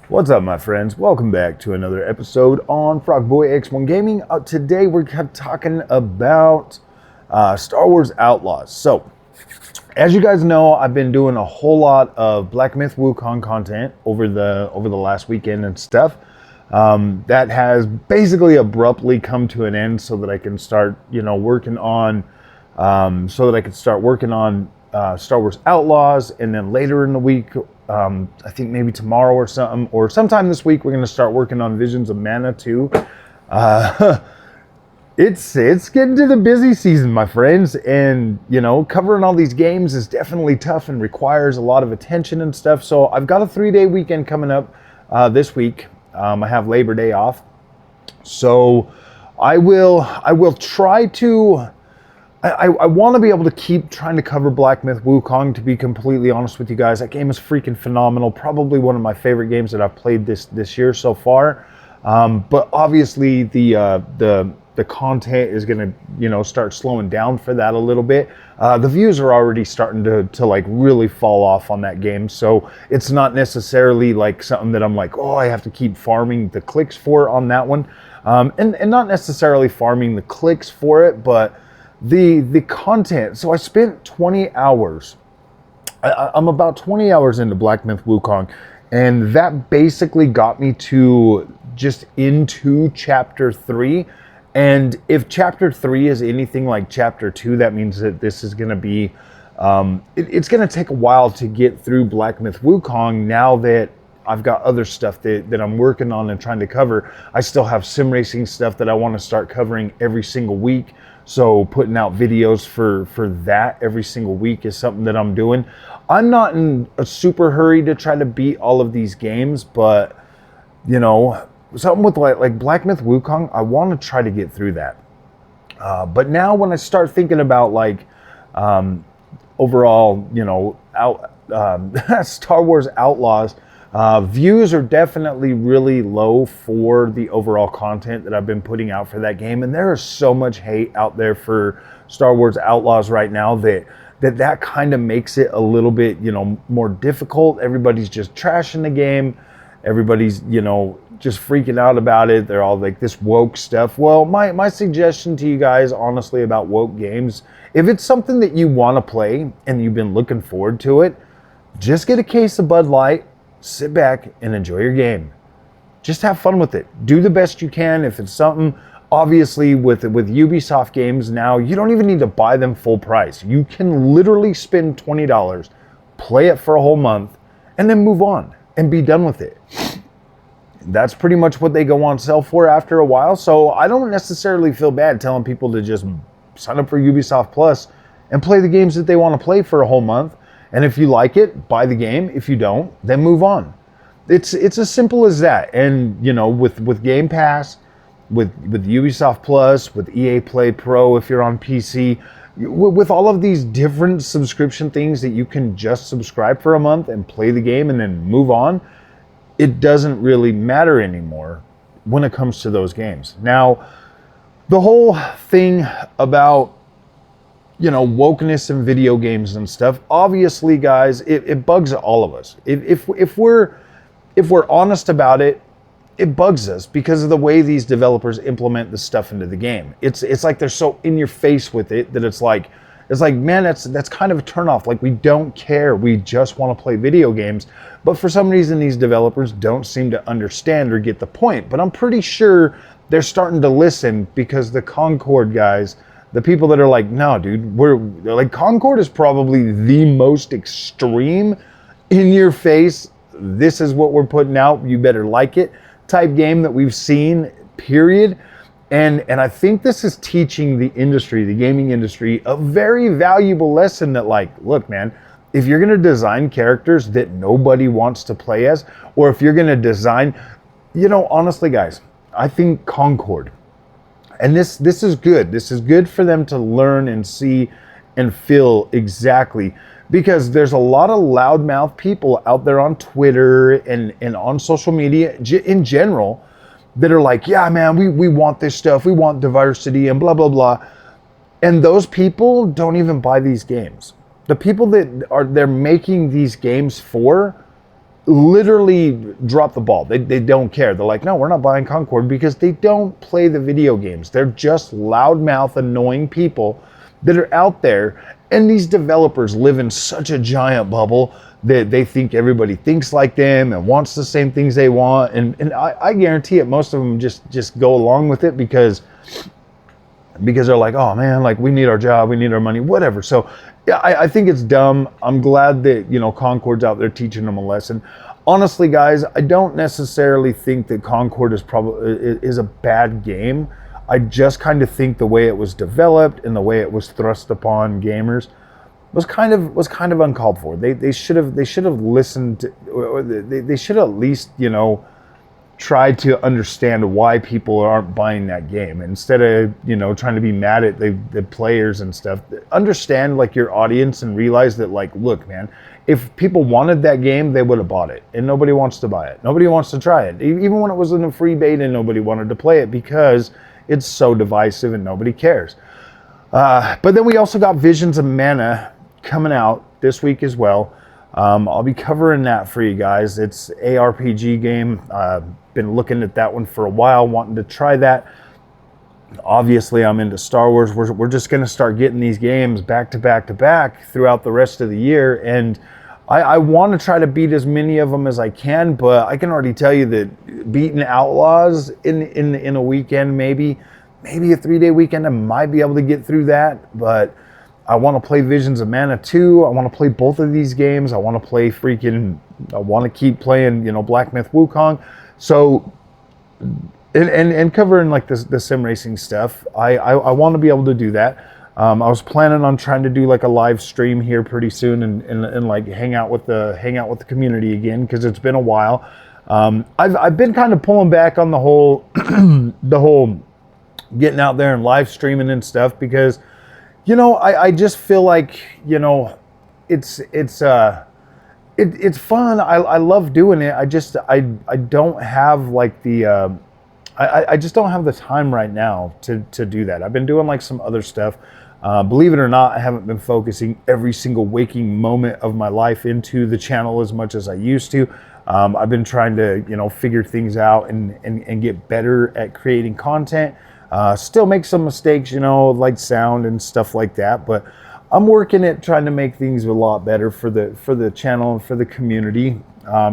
What's up, my friends? Welcome back to another episode on Frogboy X1 Gaming. Today we're talking about Star Wars Outlaws. So, as you guys know, I've been doing a whole lot of Black Myth Wukong content over the last weekend and stuff. That has basically abruptly come to an end, so that I can start, working on, Star Wars Outlaws, and then later in the week. I think maybe tomorrow or something, or sometime this week, we're going to start working on Visions of Mana 2. It's getting to the busy season, my friends, and covering all these games is definitely tough and requires a lot of attention and stuff. So I've got a 3-day weekend coming up this week. I have Labor Day off, so I will try to. I want to be able to keep trying to cover Black Myth Wukong, to be completely honest with you guys. That game is freaking phenomenal. Probably one of my favorite games that I've played this year so far. But obviously the content is going to, start slowing down for that a little bit. The views are already starting to like really fall off on that game. So it's not necessarily like something that I'm like, oh, I have to keep farming the clicks for on that one. And not necessarily farming the clicks for it, but the content. So I spent 20 hours. I'm about 20 hours into Black Myth Wukong, and that basically got me to just into chapter 3. And if chapter 3 is anything like chapter 2, that means that this is going to be it's going to take a while to get through Black Myth Wukong. Now that I've got other stuff that I'm working on and trying to cover. I still have sim racing stuff that I want to start covering every single week. So putting out videos for that every single week is something that I'm doing. I'm not in a super hurry to try to beat all of these games, but something with like Black Myth Wukong, I want to try to get through that. But now when I start thinking about like overall, Star Wars Outlaws, views are definitely really low for the overall content that I've been putting out for that game, and there is so much hate out there for Star Wars Outlaws right now that kind of makes it a little bit more difficult. Everybody's just trashing the game. Everybody's just freaking out about it. They're all like this woke stuff. Well, my suggestion to you guys, honestly, about woke games, if it's something that you want to play and you've been looking forward to it, just get a case of Bud Light. Sit back and enjoy your game. Just have fun with it. Do the best you can. If it's something, obviously with Ubisoft games now, you don't even need to buy them full price. You can literally spend $20, play it for a whole month, and then move on and be done with it. That's pretty much what they go on sale for after a while. So I don't necessarily feel bad telling people to just sign up for Ubisoft Plus and play the games that they want to play for a whole month. And if you like it, buy the game. If you don't, then move on. It's as simple as that. And with Game Pass, with Ubisoft Plus, with EA Play Pro, if you're on PC, with all of these different subscription things that you can just subscribe for a month and play the game and then move on, it doesn't really matter anymore when it comes to those games. Now, the whole thing about wokeness in video games and stuff. Obviously, guys, it bugs all of us. If we're honest about it, it bugs us because of the way these developers implement the stuff into the game. It's like they're so in your face with it that it's like man, that's kind of a turnoff. Like, we don't care. We just want to play video games. But for some reason, these developers don't seem to understand or get the point. But I'm pretty sure they're starting to listen, because the Concord guys, the people that are like, no, dude, they're like, Concord is probably the most extreme, in your face, this is what we're putting out, you better like it type game that we've seen, period. And I think this is teaching the industry, the gaming industry, a very valuable lesson that, like, look, man, if you're going to design characters that nobody wants to play as, or if you're going to design, honestly, guys, I think Concord, and this is good. This is good for them to learn and see and feel exactly, because there's a lot of loudmouth people out there on Twitter and on social media in general that are like, yeah, man, we want this stuff. We want diversity and blah, blah, blah. And those people don't even buy these games. The people that they're making these games for literally drop the ball. They don't care. They're like, no, we're not buying Concord, because they don't play the video games. They're just loudmouth, annoying people that are out there. And these developers live in such a giant bubble that they think everybody thinks like them and wants the same things they want. And I guarantee it, most of them just go along with it because they're like, oh man, like we need our job, we need our money, whatever. So yeah, I think it's dumb. I'm glad that, you know, Concord's out there teaching them a lesson. Honestly, guys, I don't necessarily think that Concord is a bad game. I just kind of think the way it was developed and the way it was thrust upon gamers was kind of uncalled for. They should have listened to, or they should at least, you know, try to understand why people aren't buying that game, instead of, you know, trying to be mad at the players and stuff. Understand like your audience and realize that, like, look, man, if people wanted that game, they would have bought it, and nobody wants to buy it. Nobody wants to try it. Even when it was in a free beta, nobody wanted to play it because it's so divisive and nobody cares. But then we also got Visions of Mana coming out this week as well. I'll be covering that for you guys. It's ARPG game. Been looking at that one for a while, wanting to try that. Obviously, I'm into Star Wars. We're just going to start getting these games back to back to back throughout the rest of the year, and I want to try to beat as many of them as I can. But I can already tell you that beating Outlaws in a weekend, maybe a 3-day weekend, I might be able to get through that. But I want to play Visions of Mana 2. I want to play both of these games. I want to play I want to keep playing, you know, Black Myth Wukong. So, and covering like the sim racing stuff, I want to be able to do that. I was planning on trying to do like a live stream here pretty soon and like hang out with the community again, because it's been a while. I've been kind of pulling back on the whole getting out there and live streaming and stuff, because, you know, I just feel like, you know, it's fun. I love doing it. I don't have like the I just don't have the time right now to do that. I've been doing like some other stuff. Believe it or not, I haven't been focusing every single waking moment of my life into the channel as much as I used to. I've been trying to, you know, figure things out and get better at creating content. Still make some mistakes, you know, like sound and stuff like that, but I'm working at trying to make things a lot better for the channel and for the community.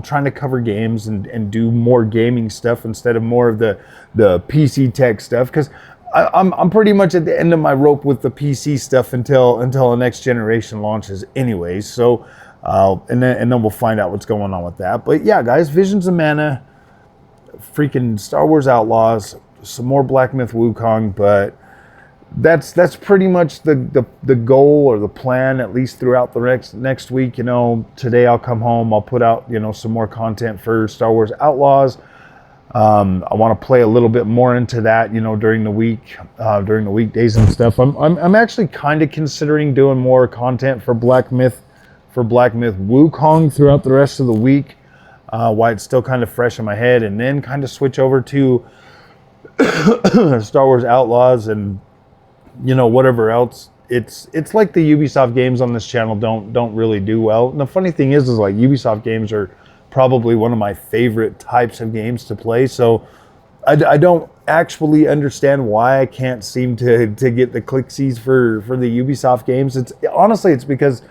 Trying to cover games and do more gaming stuff instead of more of the PC tech stuff, because I'm pretty much at the end of my rope with the PC stuff until the next generation launches anyways. So and then we'll find out what's going on with that. But yeah, guys, Visions of Mana, freaking Star Wars Outlaws, some more Black Myth Wukong, but that's pretty much the goal or the plan, at least throughout the next week. You know, today I'll come home, I'll put out, you know, some more content for Star Wars Outlaws. I want to play a little bit more into that, you know, during the week, during the weekdays and stuff. I'm actually kind of considering doing more content for Black Myth Wukong throughout the rest of the week, while it's still kind of fresh in my head, and then kind of switch over to Star Wars Outlaws and, you know, whatever else. It's like the Ubisoft games on this channel don't really do well. And the funny thing is like Ubisoft games are probably one of my favorite types of games to play. So I don't actually understand why I can't seem to get the clicksies for the Ubisoft games. It's because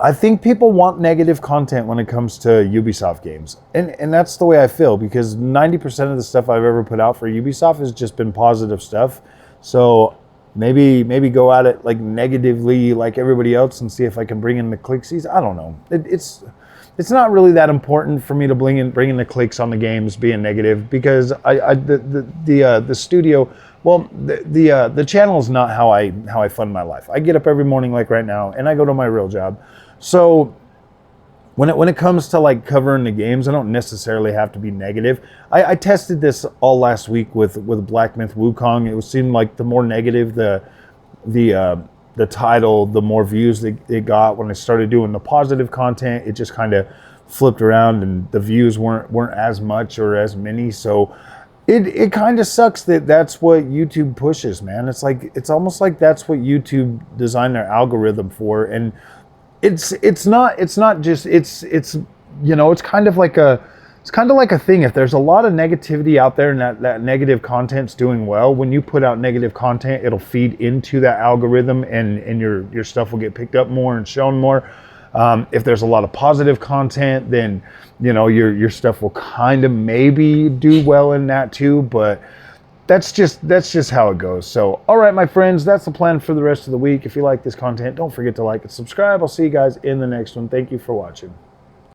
I think people want negative content when it comes to Ubisoft games. And that's the way I feel, because 90% of the stuff I've ever put out for Ubisoft has just been positive stuff. So maybe go at it like negatively like everybody else and see if I can bring in the clicksies. I don't know. It's not really that important for me to bring in the clicks on the games being negative, because the studio, well, the channel is not how I fund my life. I get up every morning like right now and I go to my real job. So when it comes to like covering the games, I don't necessarily have to be negative. I tested this all last week with Black Myth Wukong. It seemed like the more negative the title, the more views it got. When I started doing the positive content, it just kind of flipped around and the views weren't as much or as many. So it kind of sucks that that's what YouTube pushes, man. It's almost like that's what YouTube designed their algorithm for. And it's not just it's you know, it's kind of like a thing. If there's a lot of negativity out there and that negative content's doing well, when you put out negative content, it'll feed into that algorithm and your stuff will get picked up more and shown more. If there's a lot of positive content, then you know your stuff will kind of maybe do well in that too, but that's just how it goes. So, all right, my friends, that's the plan for the rest of the week. If you like this content, don't forget to like and subscribe. I'll see you guys in the next one. Thank you for watching.